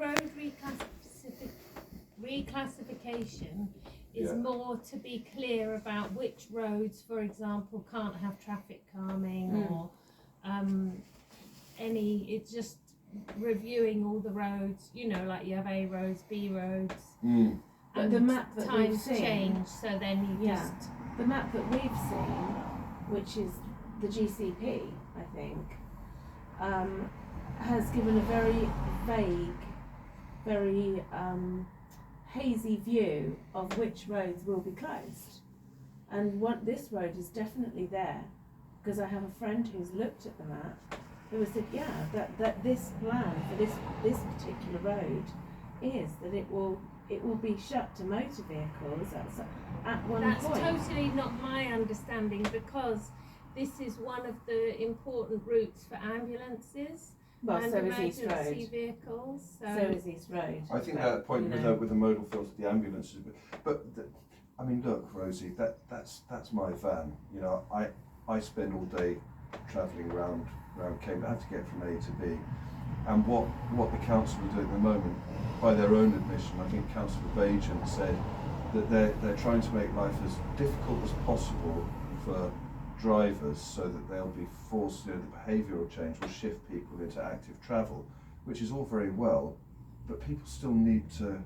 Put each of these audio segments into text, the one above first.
road reclassification is more to be clear about which roads, for example, can't have traffic calming or it's just reviewing all the roads, you know, like you have A roads, B roads. But the map that we've times seen, change, so then you just... The map that we've seen, which is the GCP, I think, has given a very vague, very hazy view of which roads will be closed. And this road is definitely there, because I have a friend who's looked at the map who has said, that this plan for this particular road is that it will be shut to motor vehicles at one point. That's totally not my understanding, because this is one of the important routes for ambulances and emergency vehicles. So is East Road. I think that point with the modal filter, the ambulances, I mean, look, Rosie, that's my van. You know, I spend all day travelling around Cambridge. I have to get from A to B. And what the council are doing at the moment, by their own admission, I think Councillor Bajan said that they're trying to make life as difficult as possible for drivers, so that they'll be forced, the behavioural change will shift people into active travel, which is all very well, but people still need to,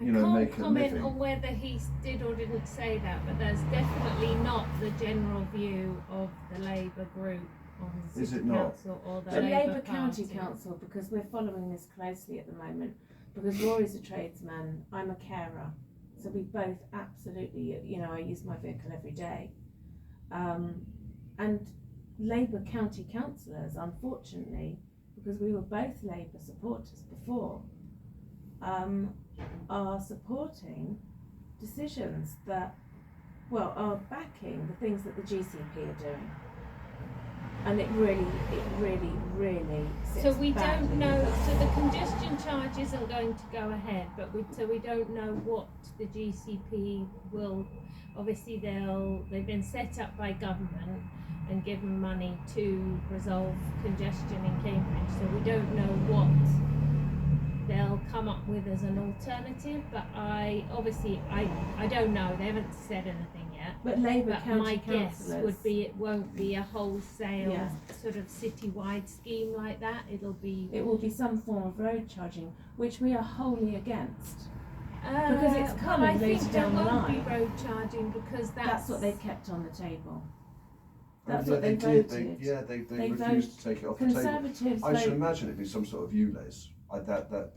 make a living. I can't comment on whether he did or didn't say that, but that's definitely not the general view of the Labour group on the City Council or the Labour County Council, because we're following this closely at the moment, because Rory's a tradesman, I'm a carer, so we both absolutely, I use my vehicle every day. And Labour County councillors, unfortunately, because we were both Labour supporters before, are supporting decisions that, are backing the things that the GCP are doing. And it really sits So we badly don't know, so the congestion charge isn't going to go ahead, but we don't know what the GCP will, obviously they've been set up by government and given money to resolve congestion in Cambridge, so we don't know what they'll come up with as an alternative, but I don't know, they haven't said anything yet. But Labour County my guess councillors would be it won't be a wholesale sort of citywide scheme like that. It will be some form of road charging, which we are wholly against. Because it's coming later down the line. There won't be road charging, because that's what they kept on the table. That's what they voted. They refused to take it off the table. I should imagine it'd be some sort of ULEZ. But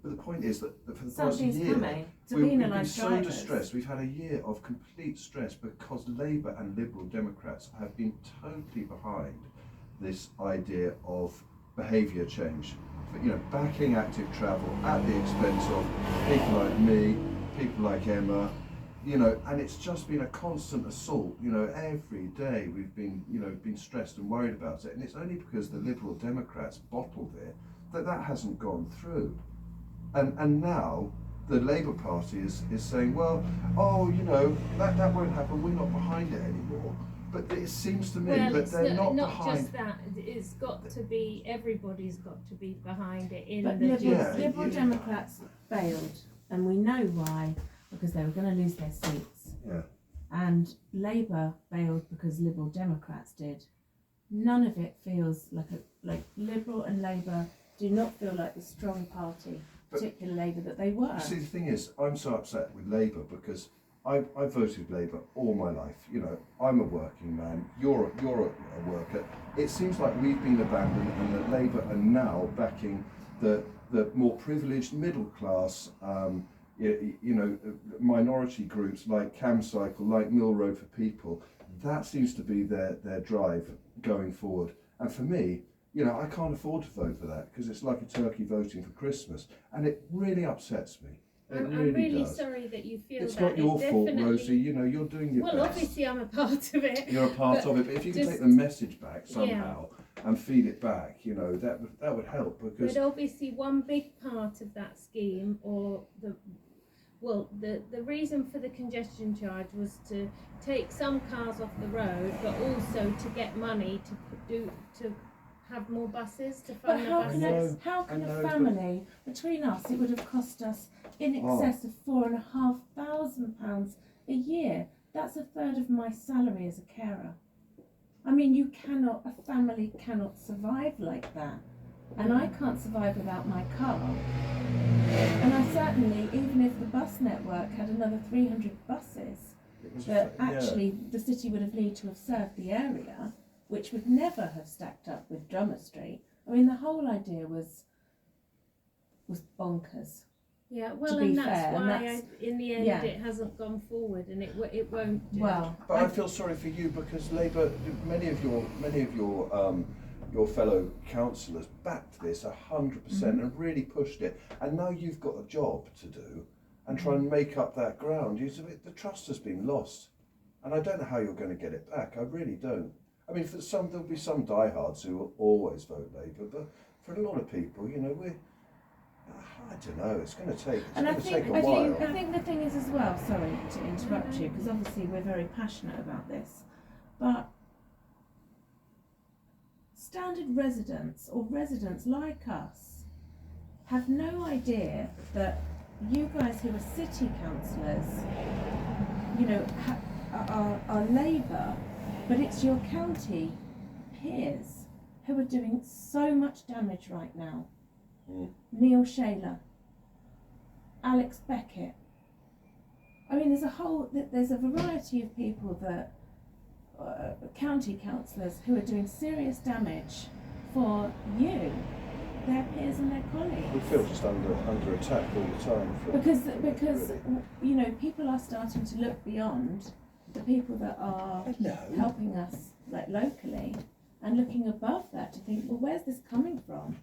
the point is that for the past year we've been so distressed. We've had a year of complete stress because Labour and Liberal Democrats have been totally behind this idea of behaviour change. Backing active travel at the expense of people like me, people like Emma, and it's just been a constant assault. Every day we've been stressed and worried about it, and it's only because the Liberal Democrats bottled it that hasn't gone through. And now the Labour Party is saying, that won't happen, we're not behind it anymore. But it seems to me that they're not behind. Just that, it's got to be, everybody's got to be behind it Liberal Democrats failed, and we know why, because they were going to lose their seats. Yeah. And Labour failed because Liberal Democrats did. None of it feels like Liberal and Labour do not feel like the strong party, particularly Labour, that they were. See, the thing is, I'm so upset with Labour because I voted Labour all my life. I'm a working man, you're a worker. It seems like we've been abandoned, and that Labour are now backing the more privileged middle class, minority groups like Camcycle, like Mill Road for People. That seems to be their drive going forward. And for me, I can't afford to vote for that, because it's like a turkey voting for Christmas, and it really upsets me. I'm really sorry that you feel it's that. It's not your fault, Rosie. You're doing your best. Well, obviously I'm a part of it. You're a part of it, but if you can take the message back somehow and feed it back, that would help. Because but obviously one big part of that scheme, or the reason for the congestion charge was to take some cars off the road, but also to get money to have more buses to But fund the buses. how can a family, between us, it would have cost us in excess of £4,500 a year. That's a third of my salary as a carer. I mean, a family cannot survive like that. And I can't survive without my car. And I certainly, even if the bus network had another 300 buses, that actually the city would have needed to have served the area, which would never have stacked up with Drummer Street. I mean, the whole idea was bonkers. Yeah, well, and that's why in the end it hasn't gone forward, and it won't do. Well, but I feel sorry for you because Labour, many of your fellow councillors backed this 100% and really pushed it, and now you've got a job to do and try and make up that ground. The trust has been lost, and I don't know how you're going to get it back. I really don't. I mean, there'll be some diehards who will always vote Labour, but for a lot of people, I don't know. It's going to take. I think the thing is as well. Sorry to interrupt you, because obviously we're very passionate about this, but standard residents or residents like us have no idea that you guys who are city councillors, are Labour, but it's your county peers who are doing so much damage right now. Neil Shaler, Alex Beckett. I mean, there's a variety of people that county councillors who are doing serious damage for you, their peers and their colleagues. We feel just under attack all the time. Because people are starting to look beyond the people that are helping us locally and looking above that to think, well, where's this coming from?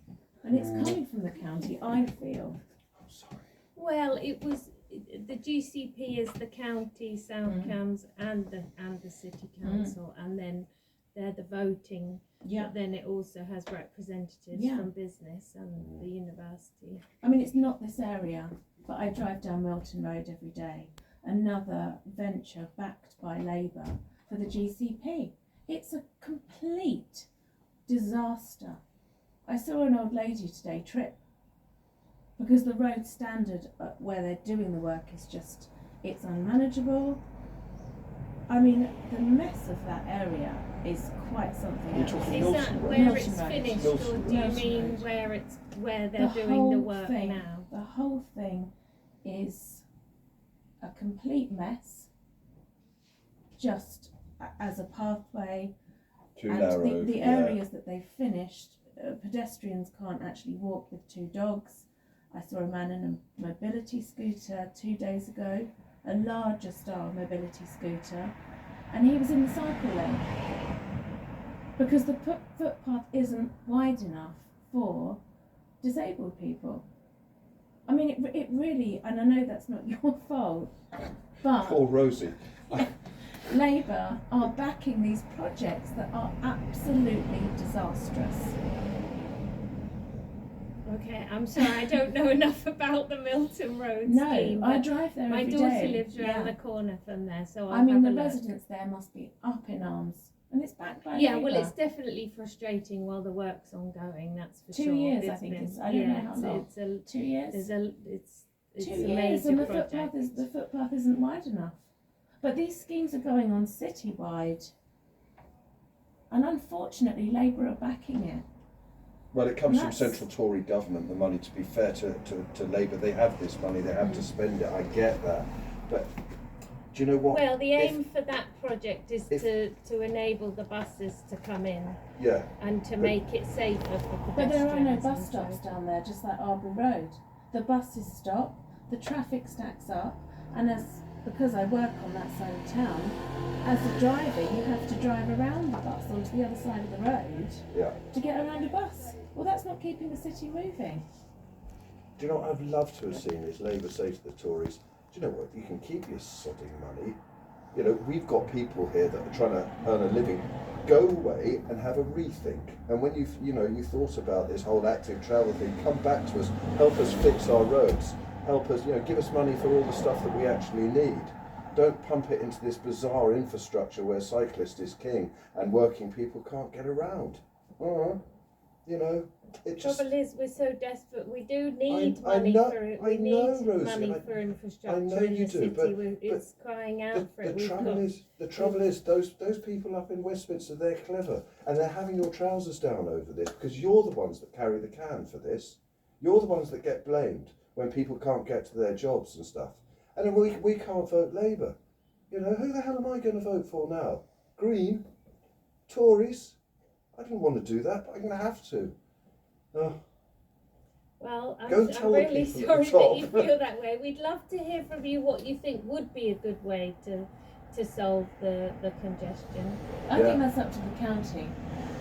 And it's coming from the county, I feel. I'm sorry. Well, it was the GCP is the county, South Cambs, and the city council, and then they're the voting. Yeah. But then it also has representatives from business and the university. I mean, it's not this area, but I drive down Milton Road every day. Another venture backed by Labour for the GCP. It's a complete disaster. I saw an old lady today trip because the road standard where they're doing the work is it's unmanageable. I mean, the mess of that area is quite something else. Is that where it's finished, or do you mean where they're doing the work now? The whole thing is a complete mess, just as a pathway. Too narrow. The areas that they've finished, pedestrians can't actually walk with two dogs. I saw a man in a mobility scooter 2 days ago, a larger style mobility scooter, and he was in the cycle lane because the footpath isn't wide enough for disabled people. I mean, it really, and I know that's not your fault, but poor Rosy. Labour are backing these projects that are absolutely disastrous. Okay, I'm sorry, I don't know enough about the Milton Road scheme. No, I drive there every day. My daughter lives around the corner from there, so I mean, the residents there must be up in arms, and it's backed by Labour. well, it's definitely frustrating while the work's ongoing. That's for 2 sure. years, I think it's. I don't know how long. 2 years. It's 2 a years, major and project. the footpath isn't wide enough. But these schemes are going on citywide, and unfortunately, Labour are backing it. Well, it comes from central Tory government, the money. To be fair to Labour, they have this money, they have to spend it, I get that. But do you know what? Well, the aim for that project is to enable the buses to come in and to make it safer for pedestrians. But there are no bus stops down there, just like Arbury Road. The buses stop, the traffic stacks up, and because I work on that side of town, as a driver you have to drive around the bus onto the other side of the road to get around a bus. Well, that's not keeping the city moving. Do you know what I'd love to have seen is Labour say to the Tories, do you know what, you can keep your sodding money. You know, we've got people here that are trying to earn a living. Go away and have a rethink. And when you thought about this whole active travel thing, come back to us, help us fix our roads, help us, give us money for all the stuff that we actually need. Don't pump it into this bizarre infrastructure where cyclist is king and working people can't get around. You know, it just. Trouble is, we're so desperate. We do need money for it. We need money for infrastructure in the city. It's crying out for it. The trouble is, those people up in Westminster, they're clever, and they're having your trousers down over this because you're the ones that carry the can for this. You're the ones that get blamed when people can't get to their jobs and stuff. And then we can't vote Labour. You know, who the hell am I going to vote for now? Green? Tories? I didn't want to do that, but I'm going to have to. Well, I'm really sorry that you feel that way. We'd love to hear from you what you think would be a good way to solve the congestion. I think that's up to the county.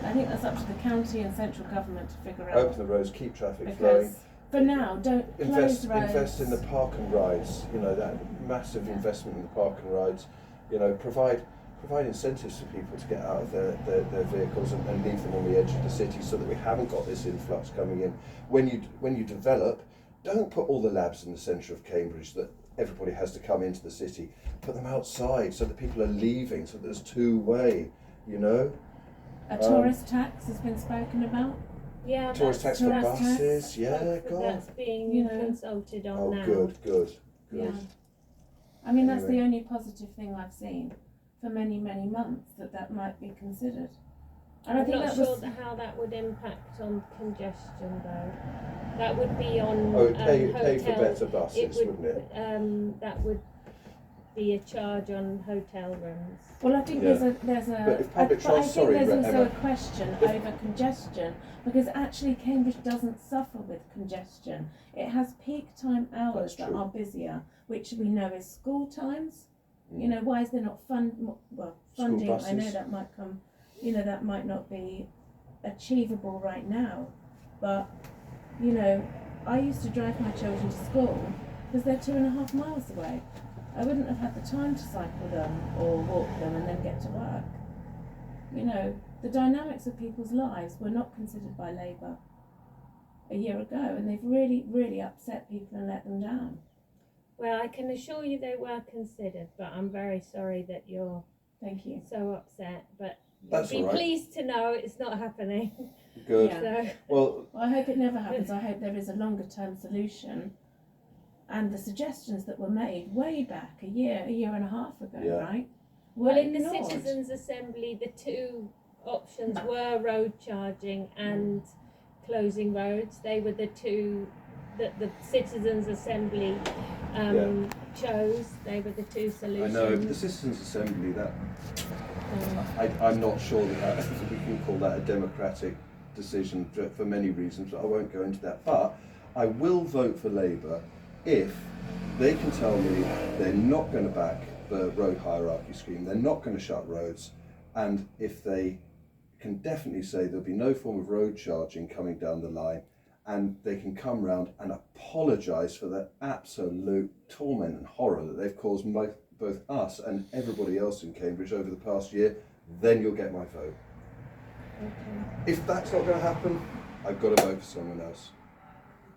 I think that's up to the county and central government to figure out. Open the roads, keep traffic flowing. For now, don't close roads. Invest in the park and rides. You know, that massive investment in the park and rides. You know, provide incentives for people to get out of their vehicles and leave them on the edge of the city so that we haven't got this influx coming in. When you develop, don't put all the labs in the centre of Cambridge that everybody has to come into the city. Put them outside so that people are leaving, so that there's two-way, you know. A tourist tax has been spoken about. Yeah, tourist tax for buses, that's being consulted on now. Good. Yeah. I mean, that's the only positive thing I've seen for many months that might be considered. And I'm not sure how that would impact on congestion, though. That would be on pay for better buses, wouldn't it? That would be a charge on hotel rooms. Well, I think there's a but if public I think there's also Emma. a question over congestion, because actually Cambridge doesn't suffer with congestion. It has peak time hours that are busier, which we know is school times. You know, why is there not funding? I know that might come. You know, that might not be achievable right now, but you know, I used to drive my children to school because they're 2.5 miles away. I wouldn't have had the time to cycle them or walk them and then get to work. You know, the dynamics of people's lives were not considered by Labour a year ago, and they've really upset people and let them down. Well, I can assure you they were considered, but I'm very sorry that you're so upset. But be pleased to know it's not happening. Good. So. Well, I hope it never happens. I hope there is a longer term solution. And the suggestions that were made way back a year and a half ago, right? Well, in the Citizens' Assembly, the two options were road charging and closing roads. They were the two that the Citizens' Assembly chose. They were the two solutions. I know, the Citizens' Assembly, I'm not sure that we can call that a democratic decision for many reasons, but I won't go into that. But I will vote for Labour if they can tell me they're not going to back the road hierarchy scheme, they're not going to shut roads, and if they can definitely say there'll be no form of road charging coming down the line, and they can come round and apologise for the absolute torment and horror that they've caused both us and everybody else in Cambridge over the past year, then you'll get my vote. Okay. If that's not going to happen, I've got to vote for someone else.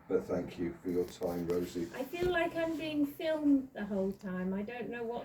But thank you for your time, Rosie. I feel like I'm being filmed the whole time. I don't know what